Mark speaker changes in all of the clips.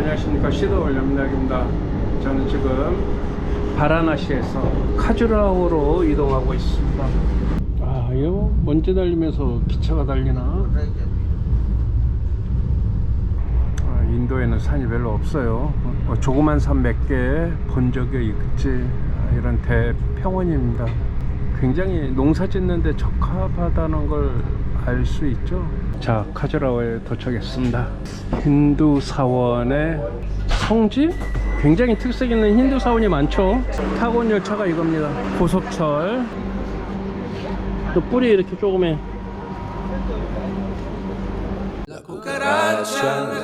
Speaker 1: 안녕하십니까, 시도올림락입니다. 저는 지금 바라나시에서 카주라호로 이동하고 있습니다. 아, 이거 먼지 달리면서 기차가 달리나? 인도에는 산이 별로 없어요. 조그만 산 몇 개 본 적이 있지. 이런 대평원입니다. 굉장히 농사 짓는데 적합하다는 걸 알 수 있죠. 자, 카주라호에 도착했습니다. 힌두 사원의 성지? 굉장히 특색 있는 힌두 사원이 많죠. 타고 온 열차가 이겁니다. 고속철. 또 뿔이 이렇게 조그매.
Speaker 2: La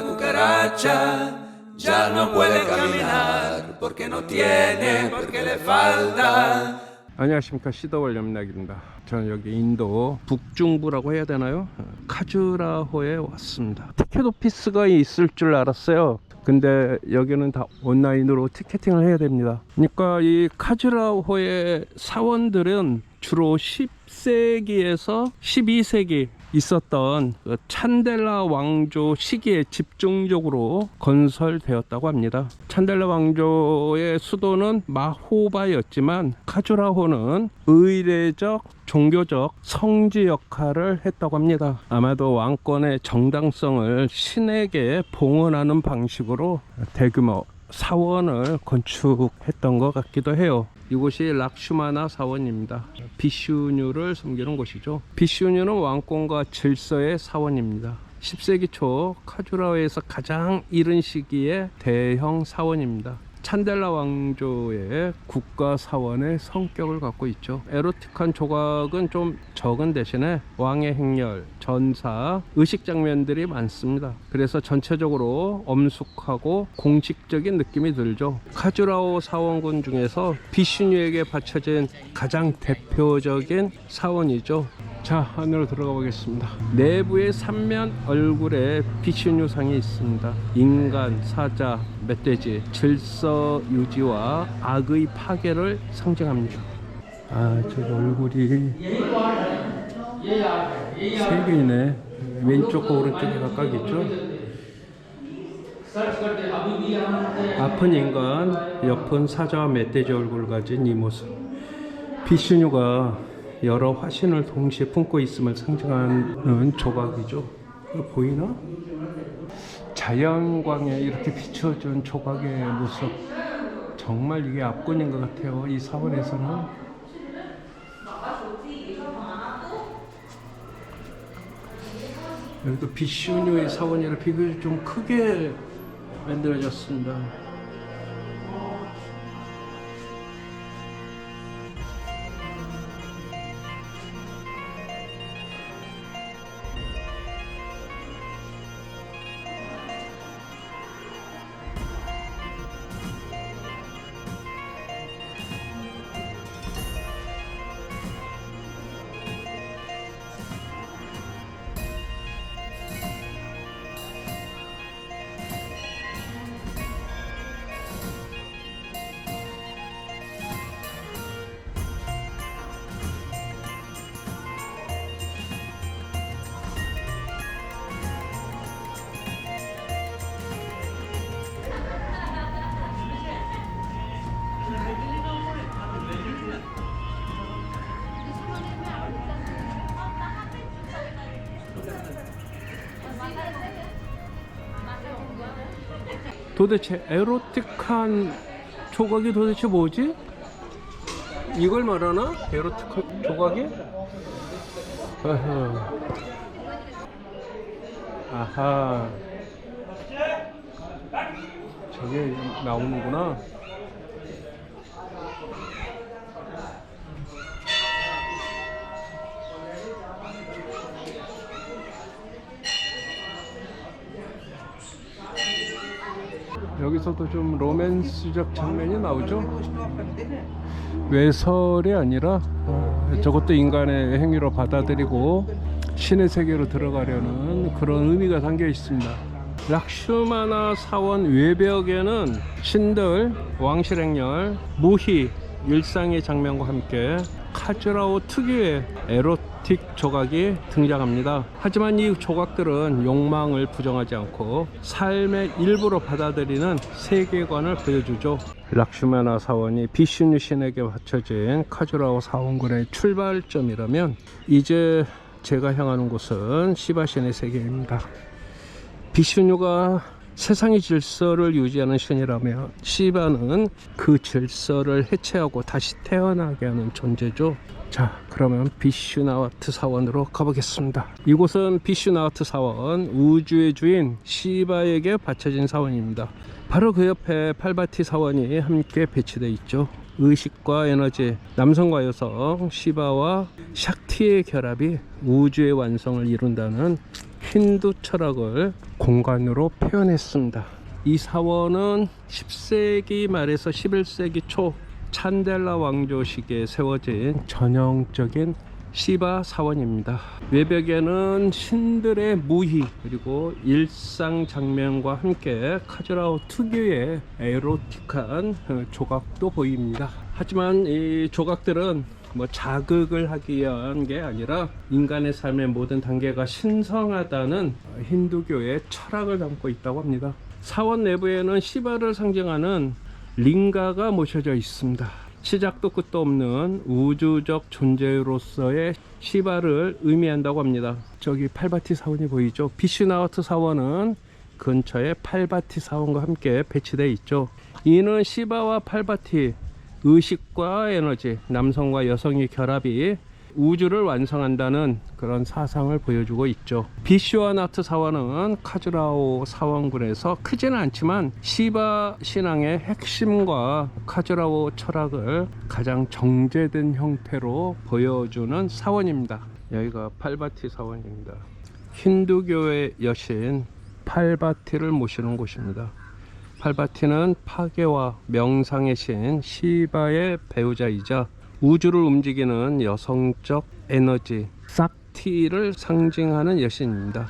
Speaker 2: cucaracha ya no puede caminar porque no tiene, porque le falta.
Speaker 1: 안녕하십니까, 시도올림락입니다. 저는 여기 인도 북중부라고 해야 되나요? 카주라호에 왔습니다. 티켓 오피스가 있을 줄 알았어요. 근데 여기는 다 온라인으로 티켓팅을 해야 됩니다. 그러니까 이 카주라호의 사원들은 주로 10세기에서 12세기 있었던 그 찬델라 왕조 시기에 집중적으로 건설되었다고 합니다. 찬델라 왕조의 수도는 마호바였지만 카주라호는 의례적 종교적 성지 역할을 했다고 합니다. 아마도 왕권의 정당성을 신에게 봉헌하는 방식으로 대규모 사원을 건축했던 것 같기도 해요. 이곳이 락슈마나 사원입니다. 비슈뉴를 섬기는 곳이죠. 비슈뉴는 왕권과 질서의 사원입니다. 10세기 초 카주라호에서 가장 이른 시기의 대형 사원입니다. 찬델라 왕조의 국가 사원의 성격을 갖고 있죠. 에로틱한 조각은 좀 적은 대신에 왕의 행렬, 전사, 의식 장면들이 많습니다. 그래서 전체적으로 엄숙하고 공식적인 느낌이 들죠. 카주라호 사원군 중에서 비슈뉴에게 바쳐진 가장 대표적인 사원이죠. 자, 안으로 들어가 보겠습니다. 내부에 3면 얼굴에 비슈뉴상이 있습니다. 인간, 사자, 멧돼지, 질서 유지와 악의 파괴를 상징합니다. 아, 저 얼굴이 3개이네. 왼쪽과 오른쪽에 각각 있죠. 아픈 인간, 옆은 사자와 멧돼지 얼굴을 가진 이 모습. 비슈뉴가 여러 화신을 동시에 품고 있음을 상징하는 조각이죠. 이거 보이나? 자연광에 이렇게 비춰준 조각의 모습, 정말 이게 압권인 것 같아요. 이 사원에서는. 여기도 비슈뉴의 사원이라 비교적 좀 크게 만들어졌습니다. 도대체 에로틱한 조각이 도대체 뭐지? 이걸 말하나? 에로틱한 조각이? 아하, 저게 나오는구나. 여기서도 좀 로맨스적 장면이 나오죠. 외설이 아니라 저것도 인간의 행위로 받아들이고 신의 세계로 들어가려는 그런 의미가 담겨 있습니다. 락슈마나 사원 외벽에는 신들, 왕실행렬, 무희, 일상의 장면과 함께 카주라호 특유의 에로틱 에로틱 조각이 등장합니다. 하지만 이 조각들은 욕망을 부정하지 않고 삶의 일부로 받아들이는 세계관을 보여주죠. 락슈마나 사원이 비슈뉴 신에게 바쳐진 카주라호 사원군의 출발점이라면 이제 제가 향하는 곳은 시바 신의 세계입니다. 비슈뉴가 세상의 질서를 유지하는 신이라면 시바는 그 질서를 해체하고 다시 태어나게 하는 존재죠. 자, 그러면 비슈나와트 사원으로 가보겠습니다. 이곳은 비슈나와트 사원, 우주의 주인 시바에게 바쳐진 사원입니다. 바로 그 옆에 팔바티 사원이 함께 배치되어 있죠. 의식과 에너지, 남성과 여성, 시바와 샥티의 결합이 우주의 완성을 이룬다는 힌두 철학을 공간으로 표현했습니다. 이 사원은 10세기 말에서 11세기 초 찬델라 왕조 시기에 세워진 전형적인 시바 사원입니다. 외벽에는 신들의 무희 그리고 일상 장면과 함께 카주라호 특유의 에로틱한 조각도 보입니다. 하지만 이 조각들은 자극을 하기 위한 게 아니라 인간의 삶의 모든 단계가 신성하다는 힌두교의 철학을 담고 있다고 합니다. 사원 내부에는 시바를 상징하는 링가가 모셔져 있습니다. 시작도 끝도 없는 우주적 존재로서의 시바를 의미한다고 합니다. 저기 팔바티 사원이 보이죠? 비슈나와트 사원은 근처에 팔바티 사원과 함께 배치되어 있죠. 이는 시바와 팔바티, 의식과 에너지, 남성과 여성의 결합이 우주를 완성한다는 그런 사상을 보여주고 있죠. 비슈나와트 사원은 카주라호 사원군에서 크지는 않지만 시바 신앙의 핵심과 카주라호 철학을 가장 정제된 형태로 보여주는 사원입니다. 여기가 팔바티 사원입니다. 힌두교의 여신 팔바티를 모시는 곳입니다. 팔바티는 파괴와 명상의 신 시바의 배우자이자 우주를 움직이는 여성적 에너지 싹티를 상징하는 여신입니다.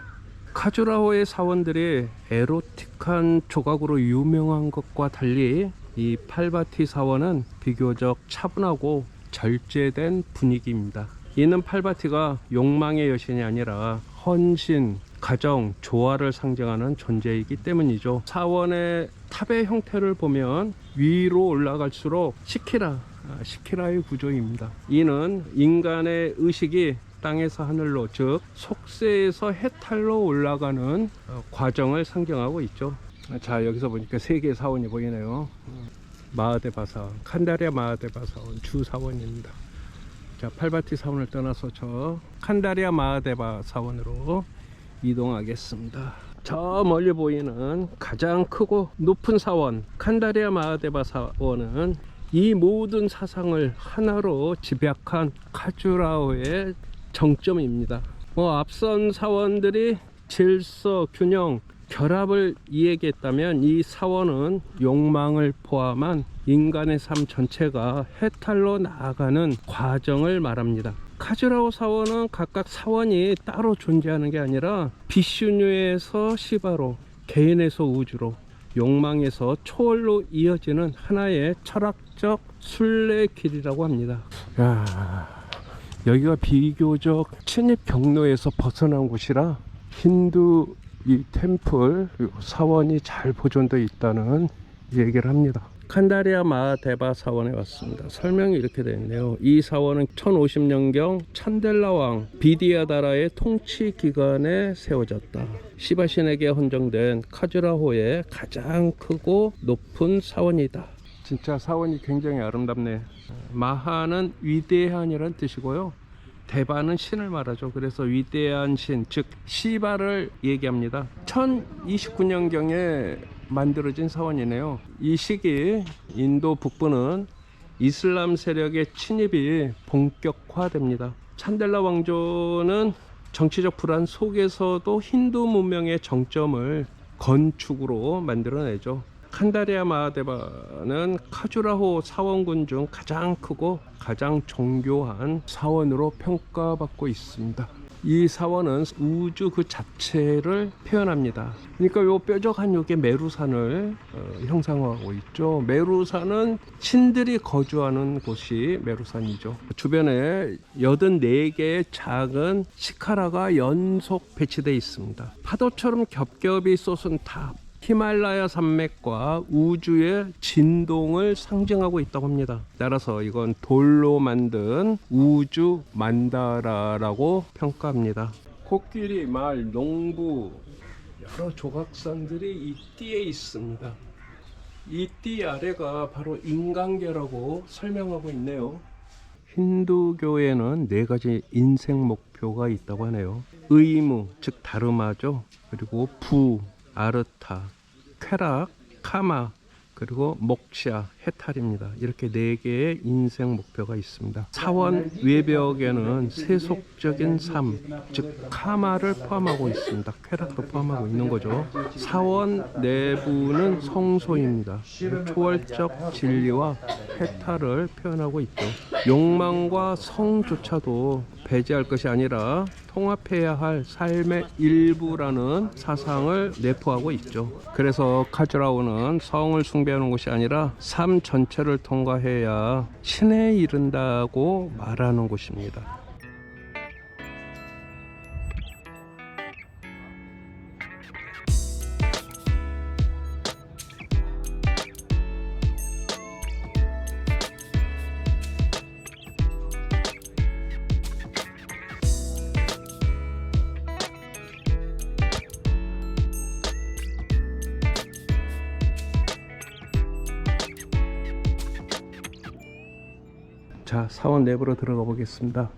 Speaker 1: 카주라호의 사원들이 에로틱한 조각으로 유명한 것과 달리 이 팔바티 사원은 비교적 차분하고 절제된 분위기입니다. 이는 팔바티가 욕망의 여신이 아니라 헌신, 가정, 조화를 상징하는 존재이기 때문이죠. 사원의 탑의 형태를 보면 위로 올라갈수록 시키라의 구조입니다. 이는 인간의 의식이 땅에서 하늘로, 즉 속세에서 해탈로 올라가는 과정을 상징하고 있죠. 자, 여기서 보니까 세 개의 사원이 보이네요. 마하데바 사원, 칸다리아 마하데바 사원 주사원입니다. 자, 팔바티 사원을 떠나서 저 칸다리아 마하데바 사원으로 이동하겠습니다. 저 멀리 보이는 가장 크고 높은 사원 칸다리아 마하데바 사원은 이 모든 사상을 하나로 집약한 카주라호의 정점입니다. 앞선 사원들이 질서, 균형, 결합을 이야기했다면 이 사원은 욕망을 포함한 인간의 삶 전체가 해탈로 나아가는 과정을 말합니다. 카주라호 사원은 각각 사원이 따로 존재하는 게 아니라 비슈뉴에서 시바로, 개인에서 우주로, 욕망에서 초월로 이어지는 하나의 철학적 순례길이라고 합니다. 여기가 비교적 침입 경로에서 벗어난 곳이라 힌두 이 템플 사원이 잘 보존되어 있다는 얘기를 합니다. 칸다리아 마하데바 사원에 왔습니다. 설명이 이렇게 되어 있네요. 이 사원은 1050년경 찬델라 왕 비디아다라의 통치 기간에 세워졌다. 시바신에게 헌정된 카주라호의 가장 크고 높은 사원이다. 진짜 사원이 굉장히 아름답네. 마하는 위대한이란 뜻이고요. 데바는 신을 말하죠. 그래서 위대한 신, 즉 시바를 얘기합니다. 1029년경에 만들어진 사원이네요. 이 시기 인도 북부는 이슬람 세력의 침입이 본격화됩니다. 찬델라 왕조는 정치적 불안 속에서도 힌두 문명의 정점을 건축으로 만들어내죠. 칸다리아 마하데바는 카주라호 사원군 중 가장 크고 가장 정교한 사원으로 평가받고 있습니다. 이 사원은 우주 그 자체를 표현합니다. 그러니까 요 뾰족한 요게 메루산을 형상화하고 있죠. 메루산은 신들이 거주하는 곳이 메루산이죠. 주변에 84개의 작은 시카라가 연속 배치되어 있습니다. 파도처럼 겹겹이 솟은 탑, 히말라야 산맥과 우주의 진동을 상징하고 있다고 합니다. 따라서 이건 돌로 만든 우주 만다라라고 평가합니다. 코끼리, 말, 농부, 여러 조각상들이 이 띠에 있습니다. 이 띠 아래가 바로 인간계라고 설명하고 있네요. 힌두교에는 4가지 인생 목표가 있다고 하네요. 의무, 즉 다르마죠. 그리고 부, 아르타, 쾌락, 카마, 그리고 목샤, 해탈입니다. 이렇게 4개의 인생 목표가 있습니다. 사원 외벽에는 세속적인 삶, 즉 카마를 포함하고 있습니다. 쾌락도 포함하고 있는 거죠. 사원 내부는 성소입니다. 초월적 진리와 해탈을 표현하고 있죠. 욕망과 성조차도 배제할 것이 아니라 통합해야 할 삶의 일부라는 사상을 내포하고 있죠. 그래서 카즈라오는 성을 숭배하는 곳이 아니라 삶 전체를 통과해야 신에 이른다고 말하는 곳입니다. 자, 사원 내부로 들어가 보겠습니다.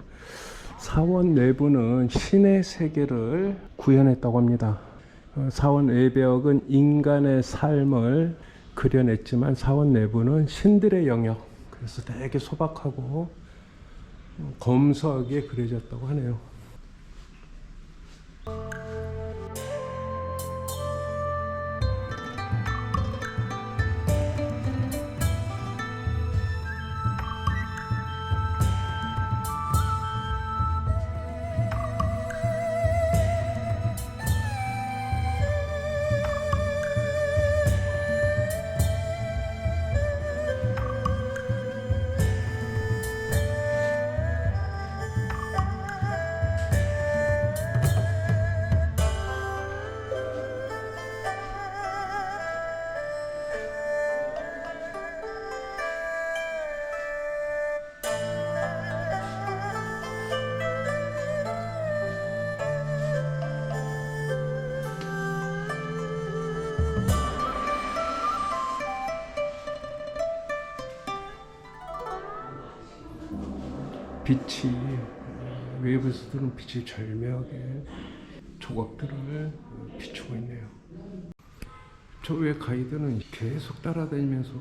Speaker 1: 사원 내부는 신의 세계를 구현했다고 합니다. 사원 외벽은 인간의 삶을 그려냈지만 사원 내부는 신들의 영역, 그래서 되게 소박하고 검소하게 그려졌다고 하네요. 빛이 외부에서 드는 빛이 절묘하게 조각들을 비추고 있네요. 저 외 가이드는 계속 따라다니면서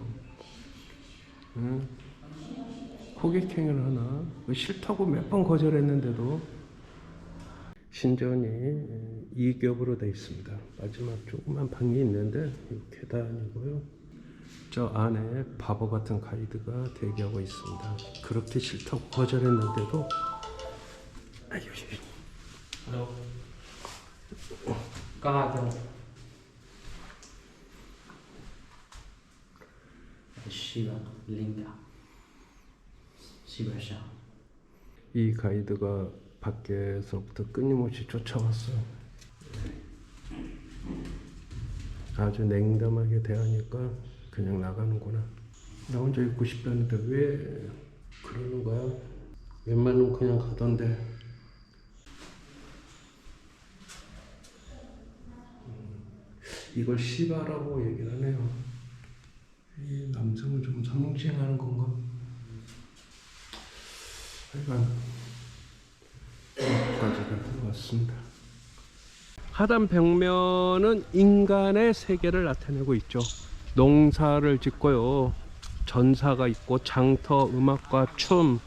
Speaker 1: 호객행위를 하나 싫다고 몇 번 거절했는데도 신전이 2겹으로 되어 있습니다. 마지막 조그만 방이 있는데 이 계단이고요. 저 안에 바보 같은 가이드가 대기하고 있습니다. 그렇게 싫다고 거절했는데도
Speaker 3: Hello. Kहाँ थे शिवा लिंगा शि바샤.
Speaker 1: 이 가이드가 밖에서부터 끊임없이 쫓아왔어요. 아주 냉담하게 대하니까 그냥 나가는구나. 나 혼자 있고 싶다는데 왜 그러는 거야? 웬만하면 그냥 가던데. 이걸 시바라고 얘기를 하네요. 이 남성을 좀 성징하는 건가? 하여간 여기까지 될 것 같습니다. 하단 벽면은 인간의 세계를 나타내고 있죠. 농사를 짓고요. 전사가 있고 장터, 음악과 춤,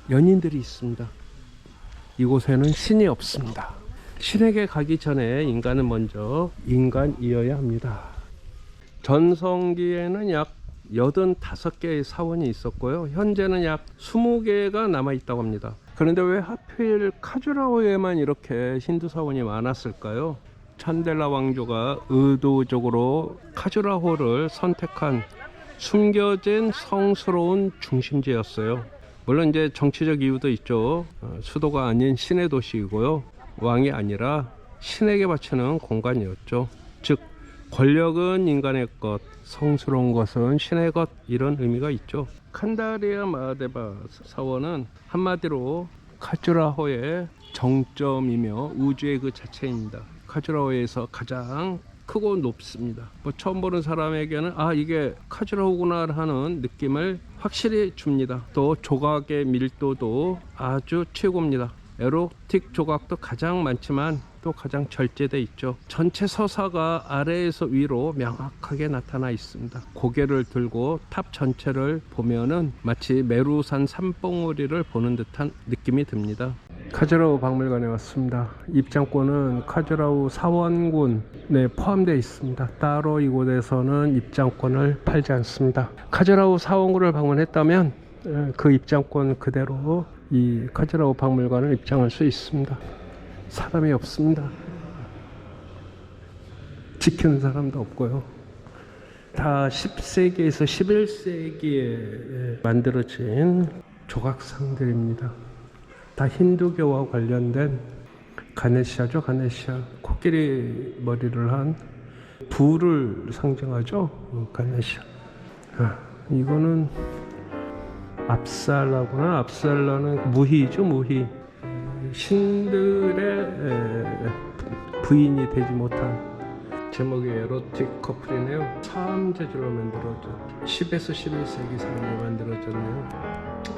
Speaker 1: 연인들이 있습니다. 이곳에는 신이 없습니다. 신에게 가기 전에 인간은 먼저 인간이어야 합니다. 전성기에는 약 85개의 사원이 있었고요. 현재는 약 20개가 남아 있다고 합니다. 그런데 왜 하필 카주라호에만 이렇게 힌두 사원이 많았을까요? 찬델라 왕조가 의도적으로 카주라호를 선택한 숨겨진 성스러운 중심지였어요. 물론 이제 정치적 이유도 있죠. 수도가 아닌 신의 도시이고요, 왕이 아니라 신에게 바치는 공간이었죠. 즉 권력은 인간의 것, 성스러운 것은 신의 것, 이런 의미가 있죠. 칸다리아 마하데바 사원은 한마디로 카주라호의 정점이며 우주의 그 자체입니다. 카주라호에서 가장 크고 높습니다. 뭐 처음 보는 사람에게는 아, 이게 카주라호구나 하는 느낌을 확실히 줍니다. 또 조각의 밀도도 아주 최고입니다. 에로틱 조각도 가장 많지만 또 가장 절제돼 있죠. 전체 서사가 아래에서 위로 명확하게 나타나 있습니다. 고개를 들고 탑 전체를 보면은 마치 메루산 산봉우리를 보는 듯한 느낌이 듭니다. 카주라호 박물관에 왔습니다. 입장권은 카주라호 사원군에 포함되어 있습니다. 따로 이곳에서는 입장권을 팔지 않습니다. 카주라호 사원군을 방문했다면 그 입장권 그대로 이 카주라호 박물관을 입장할 수 있습니다. 사람이 없습니다. 지키는 사람도 없고요. 다 10세기에서 11세기에 만들어진 조각상들입니다. 다 힌두교와 관련된 가네시아죠. 가네시아, 코끼리 머리를 한 부를 상징하죠. 가네시아. 이거는 압살라구나. 압살라는 무희죠. 무희. 신들의 부인이 되지 못한, 제목이 에로틱 커플이네요. 사암 재질로 만들어졌죠. 10에서 11세기 사이에 만들어졌네요.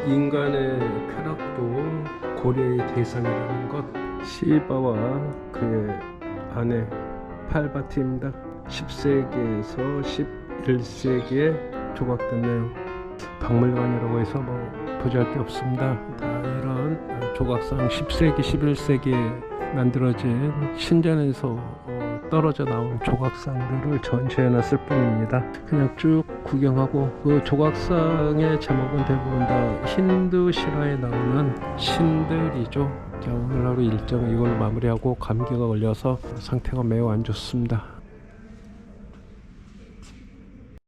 Speaker 1: 인간의 쾌락도 고려의 대상이라는 것. 시바와 그의 아내 팔바티입니다. 10세기에서 11세기에 조각됐네요. 박물관이라고 해서 뭐 보잘게 없습니다. 다 이런 조각상 10세기, 11세기에 만들어진 신전에서 떨어져 나온 조각상들을 전시해 놨을 뿐입니다. 그냥 쭉 구경하고, 그 조각상의 제목은 대부분 다 힌두 실화에 나오는 신들이죠. 오늘 하루 일정을 이걸로 마무리하고 감기가 걸려서 상태가 매우 안 좋습니다.